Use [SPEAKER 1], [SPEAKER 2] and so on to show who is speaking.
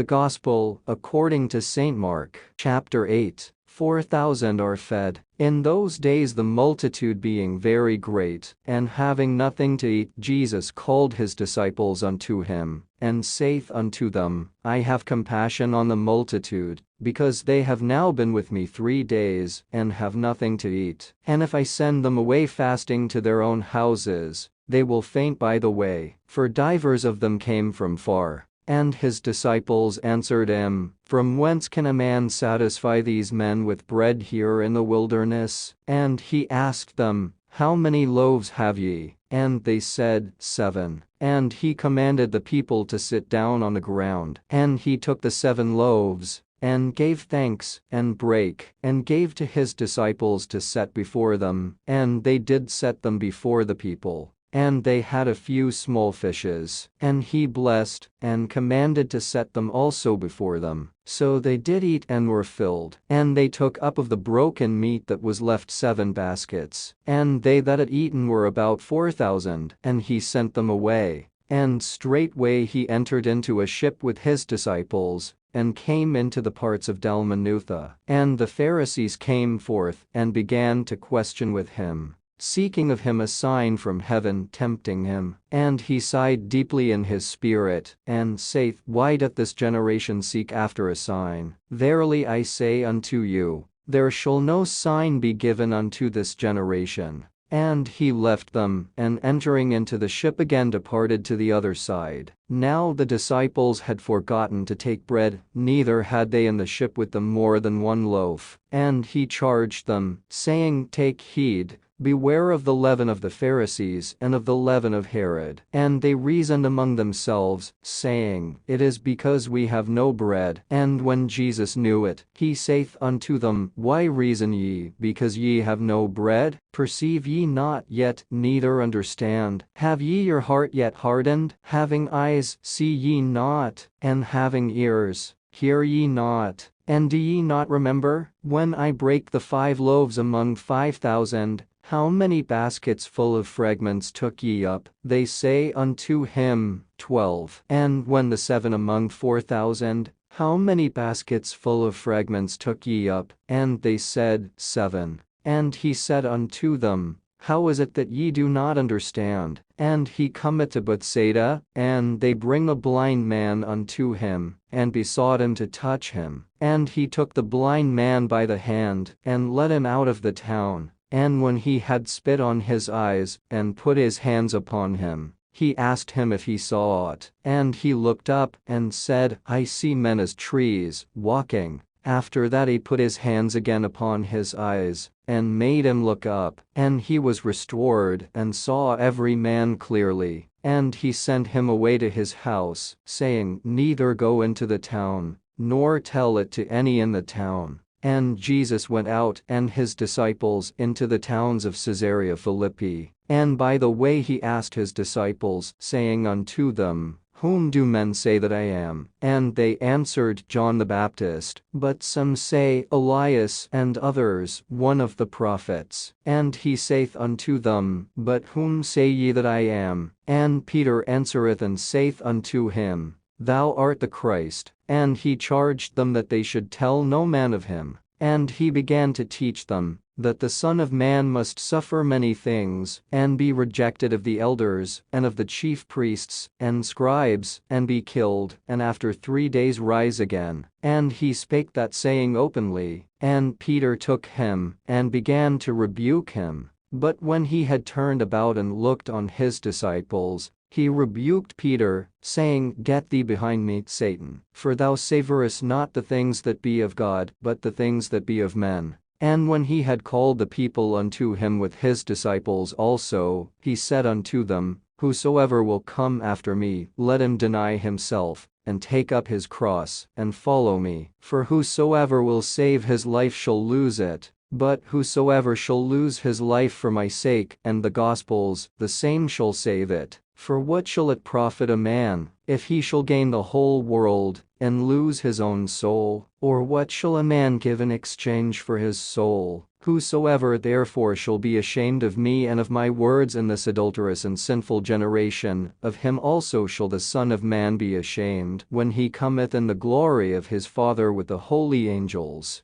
[SPEAKER 1] The Gospel, according to St. Mark, chapter 8, 4,000 are fed. In those days the multitude being very great, and having nothing to eat, Jesus called his disciples unto him, and saith unto them, I have compassion on the multitude, because they have now been with me 3 days, and have nothing to eat. And if I send them away fasting to their own houses, they will faint by the way, for divers of them came from far. And his disciples answered him, From whence can a man satisfy these men with bread here in the wilderness? And he asked them, How many loaves have ye? And they said, 7. And he commanded the people to sit down on the ground. And he took the 7 loaves, and gave thanks, and brake, and gave to his disciples to set before them. And they did set them before the people. And they had a few small fishes, and he blessed, and commanded to set them also before them. So they did eat and were filled. And they took up of the broken meat that was left 7 baskets. And they that had eaten were about 4,000. And he sent them away. And straightway he entered into a ship with his disciples, and came into the parts of Dalmanutha. And the Pharisees came forth, and began to question with him, seeking of him a sign from heaven, tempting him. And he sighed deeply in his spirit, and saith, Why doth this generation seek after a sign? Verily I say unto you, there shall no sign be given unto this generation. And he left them, and entering into the ship again departed to the other side. Now the disciples had forgotten to take bread, neither had they in the ship with them more than 1 loaf. And he charged them, saying, Take heed, beware of the leaven of the Pharisees and of the leaven of Herod. And they reasoned among themselves, saying, It is because we have no bread. And when Jesus knew it, he saith unto them, Why reason ye, because ye have no bread? Perceive ye not yet, neither understand? Have ye your heart yet hardened? Having eyes, see ye not? And having ears, hear ye not? And do ye not remember, when I brake the 5 loaves among 5,000, how many baskets full of fragments took ye up? They say unto him, 12. And when the 7 among 4,000, how many baskets full of fragments took ye up? And they said, 7. And he said unto them, How is it that ye do not understand? And he cometh to Bethsaida, and they bring a blind man unto him, and besought him to touch him. And he took the blind man by the hand, and led him out of the town. And when he had spit on his eyes, and put his hands upon him, he asked him if he saw aught. And he looked up, and said, I see men as trees, walking. After that he put his hands again upon his eyes, and made him look up. And he was restored, and saw every man clearly. And he sent him away to his house, saying, Neither go into the town, nor tell it to any in the town. And Jesus went out and his disciples into the towns of Caesarea Philippi. And by the way he asked his disciples, saying unto them, Whom do men say that I am? And they answered, John the Baptist, but some say, Elias, and others, one of the prophets. And he saith unto them, But whom say ye that I am? And Peter answereth and saith unto him, Thou art the Christ. And he charged them that they should tell no man of him. And he began to teach them, that the Son of Man must suffer many things, and be rejected of the elders, and of the chief priests, and scribes, and be killed, and after 3 days rise again. And he spake that saying openly. And Peter took him, and began to rebuke him. But when he had turned about and looked on his disciples, he rebuked Peter, saying, Get thee behind me, Satan, for thou savorest not the things that be of God, but the things that be of men. And when he had called the people unto him with his disciples also, he said unto them, Whosoever will come after me, let him deny himself, and take up his cross, and follow me. For whosoever will save his life shall lose it, But whosoever shall lose his life for my sake and the gospel's, the same shall save it. For what shall it profit a man, if he shall gain the whole world, and lose his own soul? Or what shall a man give in exchange for his soul? Whosoever therefore shall be ashamed of me and of my words in this adulterous and sinful generation, of him also shall the Son of Man be ashamed, when he cometh in the glory of his Father with the holy angels.